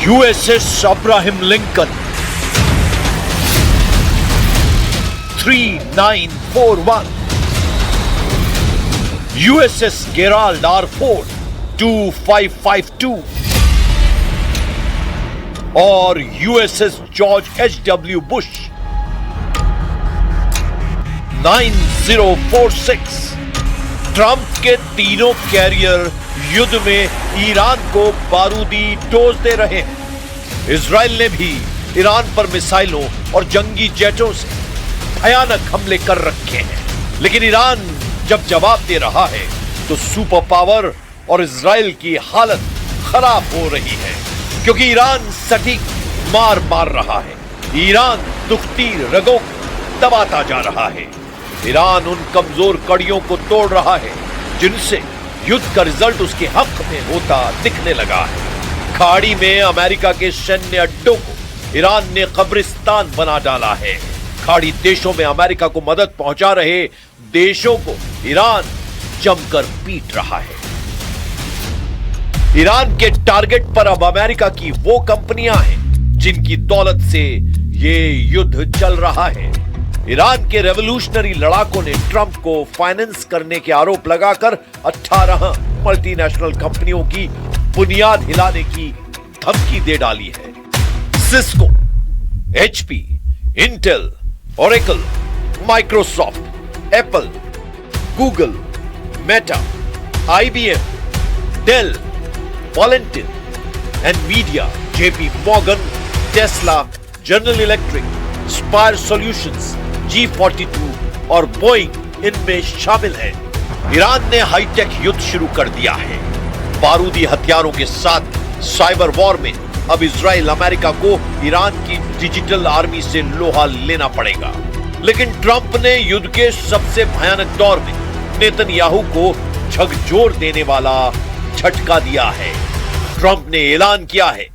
USS Abraham Lincoln 3941, USS Gerald R. Ford 2552 और USS George H.W. Bush 9046। Trump के तीनों career युद्ध में ईरान को बारूदी डोज दे रहे हैं। इजराइल ने भी ईरान पर मिसाइलों और जंगी जेटों से भयानक हमले कर रखे हैं, लेकिन ईरान जब जवाब दे रहा है तो सुपर पावर और इजराइल की हालत खराब हो रही है, क्योंकि ईरान सटीक मार मार रहा है। ईरान दुखती रगों को दबाता जा रहा है। ईरान उन कमजोर कड़ियों को तोड़ रहा है जिनसे युद्ध का रिजल्ट उसके हक में होता दिखने लगा है। खाड़ी में अमेरिका के सैन्य अड्डों को ईरान ने कब्रिस्तान बना डाला है। खाड़ी देशों में अमेरिका को मदद पहुंचा रहे देशों को ईरान जमकर पीट रहा है। ईरान के टारगेट पर अब अमेरिका की वो कंपनियां हैं जिनकी दौलत से ये युद्ध चल रहा है। ईरान के रेवोल्यूशनरी लड़ाकों ने ट्रंप को फाइनेंस करने के आरोप लगाकर 18 मल्टीनेशनल कंपनियों की बुनियाद हिलाने की धमकी दे डाली है। Cisco, HP, Intel, Oracle, Microsoft, Apple, Google, Meta, IBM, Dell, वॉलेंटिन, Nvidia, JP Morgan, Tesla, General Electric, Spire Solutions, G42 और बोइंग इनमें शामिल है। ईरान ने हाईटेक युद्ध शुरू कर दिया है। बारूदी हथियारों के साथ साइबर वॉर में अब इजराइल अमेरिका को ईरान की डिजिटल आर्मी से लोहा लेना पड़ेगा। लेकिन ट्रंप ने युद्ध के सबसे भयानक दौर में नेतन्याहू को झकझोर देने वाला झटका दिया है। ट्रंप ने ऐलान किया है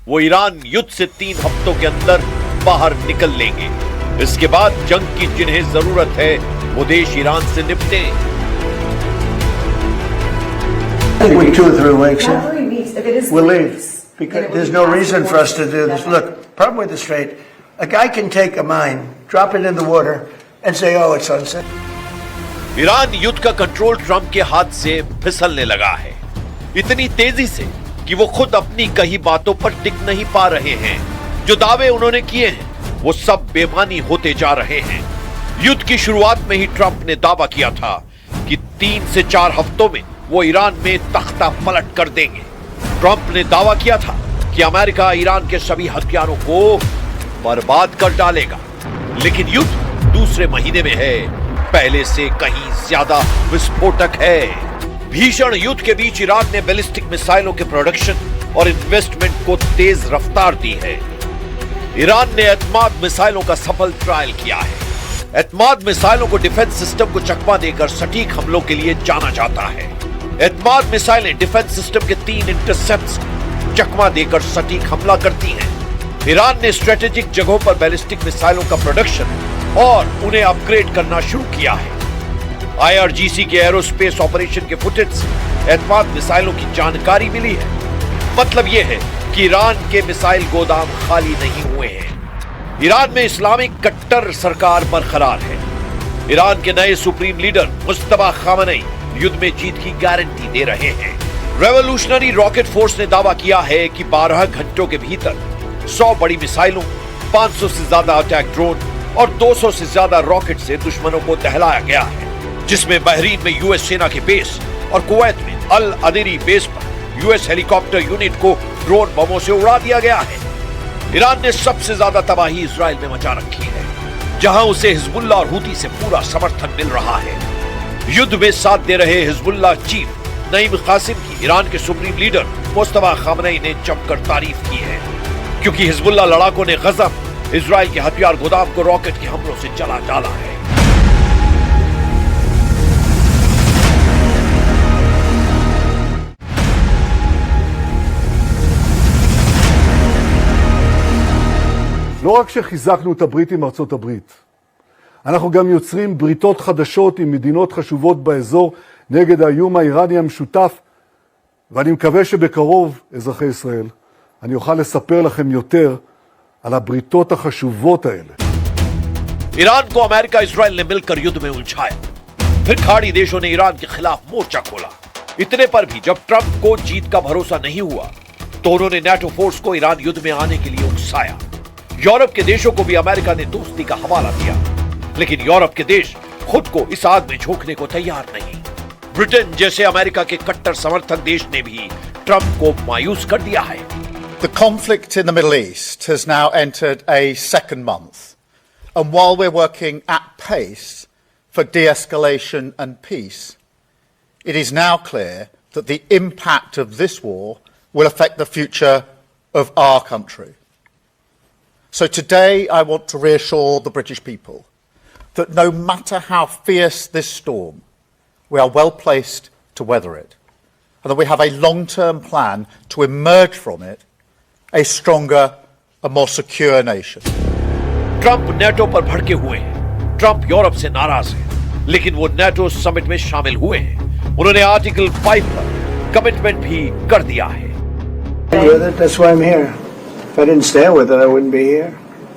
वो ईरान युद्ध से 3 हफ्तों के अंदर बाहर निकल लेंगे। इसके बाद जंग की जिन्हें जरूरत है वो देश ईरान से निपटे। I think we're 2 or 3 weeks. We'll leave because there's no reason for us to do this. Look, problem with the Strait, a guy can take a mine, drop it in the water, and say, "Oh, it's unsafe." Iran युद्ध का control Trump के हाथ से फिसलने लगा है, इतनी तेजी से कि वो खुद अपनी कही बातों पर टिक नहीं पा रहे हैं। जो दावे उन्होंने किए हैं वो सब बेमानी होते जा रहे हैं। युद्ध की शुरुआत में ही ट्रंप ने दावा किया था कि 3 से 4 हफ्तों में वो ईरान में तख्ता पलट कर देंगे। ट्रंप ने दावा किया था कि अमेरिका ईरान के सभी हथियारों को बर्बाद कर डालेगा, लेकिन युद्ध दूसरे महीने में है, पहले से कहीं ज्यादा विस्फोटक है। भीषण युद्ध के बीच ईरान ने बैलिस्टिक मिसाइलों के प्रोडक्शन और इन्वेस्टमेंट को तेज रफ्तार दी है। ईरान ने एतमाद मिसाइलों का सफल ट्रायल किया है। एतमाद मिसाइलों को डिफेंस सिस्टम को चकमा देकर सटीक हमलों के लिए जाना जाता है। एतमाद मिसाइलें डिफेंस सिस्टम के 3 इंटरसेप्ट्स चकमा देकर सटीक हमला करती हैं। ईरान ने स्ट्रेटेजिक जगहों पर बैलिस्टिक मिसाइलों का प्रोडक्शन और उन्हें अपग्रेड करना शुरू किया है। IRGC के एरोस्पेस ऑपरेशन के फुटेज से एतमाद मिसाइलों की जानकारी मिली है। मतलब यह है कि ईरान के मिसाइल गोदाम खाली नहीं हुए हैं। ईरान में इस्लामिक कट्टर सरकार बरकरार है। ईरान के नए सुप्रीम लीडर मुस्तफा खामनेई युद्ध में जीत की गारंटी दे रहे हैं। रेवोल्यूशनरी रॉकेट फोर्स ने दावा किया है कि 12 घंटों के भीतर 100 बड़ी मिसाइलों, 500 से ज्यादा अटैक ड्रोन और 200 से ज्यादा रॉकेट से दुश्मनों को दहलाया गया है, जिसमें बहरीन में US सेना के बेस और कुवैत में अल अदीरी बेस पर US हेलीकॉप्टर यूनिट को ड्रोन बमों से उड़ा दिया गया है। ईरान ने सबसे ज्यादा तबाही इजराइल में मचा रखी है, जहां उसे हिजबुल्लाह और हुती से पूरा समर्थन मिल रहा है। युद्ध में साथ दे रहे हिजबुल्लाह चीफ नईम कासिम की ईरान के सुप्रीम लीडर मुस्तफा खामनेई ने जमकर तारीफ की है, क्योंकि हिजबुल्लाह लड़ाकों ने गजा इजराइल के हथियार गोदाम को रॉकेट के हमलों से जला डाला है। לא רק שחיזקנו את הברית עם ארצות הברית, אנחנו גם יוצרים בריתות חדשות עם מדינות חשובות באזור נגד האיום האיראני המשותף, ואני מקווה שבקרוב, אזרחי ישראל, אני אוכל לספר לכם יותר על הבריתות החשובות האלה. ईरान को अमेरिका इजराइल ने मिलकर युद्ध में उलझाया, फिर खाड़ी देशों ने ईरान के खिलाफ मोर्चा खोला। इतने पर भी जब ट्रंप को जीत का भरोसा नहीं हुआ तो उन्होंने नेटो फोर्स को ईरान युद्ध में आने के लिए उकसाया। यूरोप के देशों को भी अमेरिका ने दोस्ती का हवाला दिया, लेकिन यूरोप के देश खुद को इस आग में झोंकने को तैयार नहीं। ब्रिटेन जैसे अमेरिका के कट्टर समर्थक देश ने भी ट्रंप को मायूस कर दिया है। The conflict in the Middle East has now entered a second month. And while we're working at pace for de-escalation and peace, it is now clear that the impact of this war will affect the future of our country. So today I want to reassure the British people that no matter how fierce this storm, we are well placed to weather it, and that we have a long-term plan to emerge from it a stronger and more secure nation. Trump NATO पर भड़के हुए हैं। Trump Europe से नाराज है, लेकिन वो NATO summit में शामिल हुए हैं। उन्होंने आर्टिकल 5 पर कमिटमेंट भी कर दिया है। That's why I'm here. If I didn't stand with it, I wouldn't be here.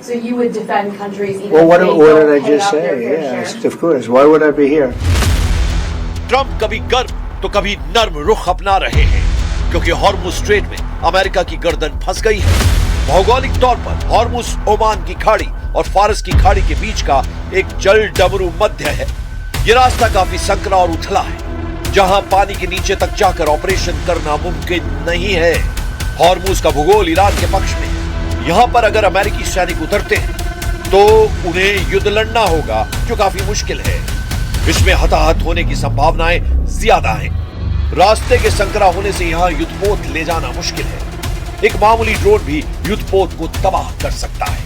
So you would defend countries even Well, if they what did don't I pay just out say? their fair Yes, share? of course. Why would I be here? Trump कभी गर्म तो कभी नर्म रुख अपना रहे हैं, क्योंकि हॉर्मुज स्ट्रेट में अमेरिका की गर्दन फंस गई है। भौगोलिक तौर पर हॉर्मुज ओमान की खाड़ी और फारस की खाड़ी के बीच का एक जल डमरू मध्य है। ये रास्ता काफी संकरा और उथला है, जहां पानी के नीचे तक जाकर ऑपरेशन करना मुमकिन नहीं है। हॉर्मुज का भूगोल ईरान के पक्ष में है। यहाँ पर अगर अमेरिकी सैनिक उतरते हैं तो उन्हें युद्ध लड़ना होगा, जो काफी मुश्किल है। इसमें हताहत होने की संभावनाएं ज्यादा हैं। रास्ते के संकरा होने से यहाँ युद्धपोत ले जाना मुश्किल है। एक मामूली ड्रोन भी युद्धपोत को तबाह कर सकता है।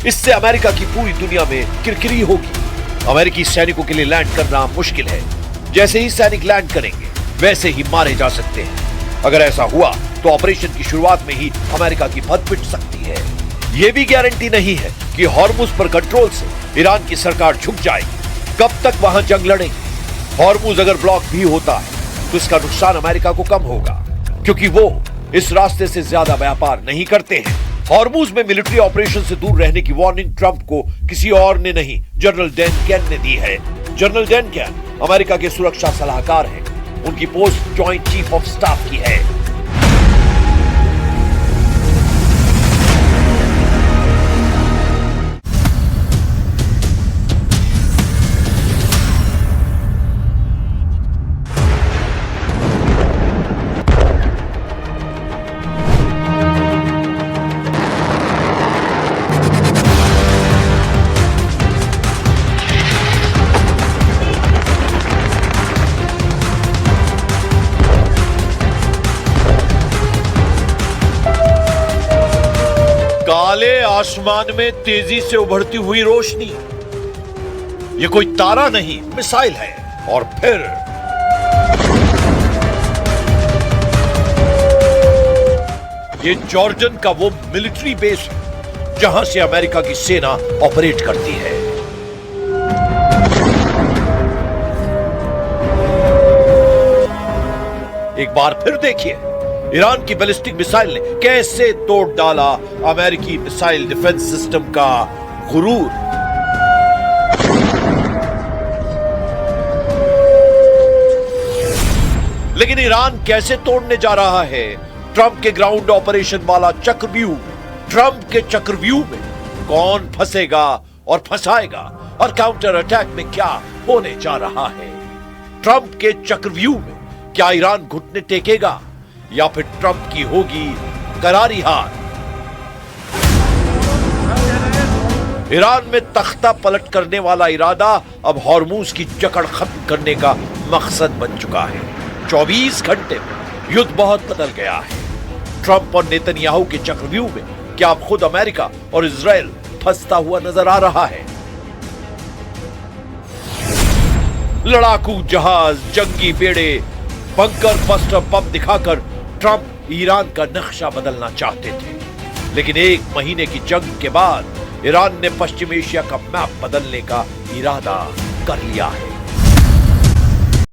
इससे अमेरिका की पूरी दुनिया में किरकिरी होगी। अमेरिकी सैनिकों के लिए लैंड करना मुश्किल है। जैसे ही सैनिक लैंड करेंगे वैसे ही मारे जा सकते हैं। अगर ऐसा हुआ तो ऑपरेशन की शुरुआत में ही अमेरिका की भद पिट सकती है। यह भी गारंटी नहीं है कि हॉर्मुज पर कंट्रोल से ईरान की सरकार झुक जाएगी। कब तक वहां जंग लड़ेंगे? हॉर्मुज अगर ब्लॉक भी होता है तो इसका नुकसान अमेरिका को कम होगा, क्योंकि वो इस रास्ते से ज्यादा व्यापार नहीं करते हैं। हॉर्मुज में मिलिट्री ऑपरेशन से दूर रहने की वार्निंग ट्रंप को किसी और ने नहीं, जनरल डैन कैन ने दी है। जनरल डैन कैन अमेरिका के सुरक्षा सलाहकार हैं। उनकी post joint chief of staff की है। काले आसमान में तेजी से उभरती हुई रोशनी, ये कोई तारा नहीं, मिसाइल है। और फिर ये जॉर्जन का वो मिलिट्री बेस है जहां से अमेरिका की सेना ऑपरेट करती है। एक बार फिर देखिए ईरान की बैलिस्टिक मिसाइल ने कैसे तोड़ डाला अमेरिकी मिसाइल डिफेंस सिस्टम का गुरूर। लेकिन ईरान कैसे तोड़ने जा रहा है? ट्रंप के ग्राउंड ऑपरेशन वाला चक्रव्यूह। ट्रंप के चक्रव्यूह में कौन फंसेगा और फंसाएगा, और काउंटर अटैक में क्या होने जा रहा है? ट्रंप के चक्रव्यूह में क्या ईरान घुटने टेकेगा या फिर ट्रंप की होगी करारी हार? ईरान में तख्ता पलट करने वाला इरादा अब हॉर्मुज की जकड़ खत्म करने का मकसद बन चुका है। 24 घंटे में युद्ध बहुत बदल गया है। ट्रंप और नेतन्याहू के चक्रव्यूह में क्या अब खुद अमेरिका और इजराइल फंसता हुआ नजर आ रहा है? लड़ाकू जहाज, जंगी बेड़े, बंकर बस्टर बम दिखाकर ट्रंप ईरान का नक्शा बदलना चाहते थे, लेकिन 1 महीने की जंग के बाद ईरान ने पश्चिम एशिया का मैप बदलने का इरादा कर लिया है।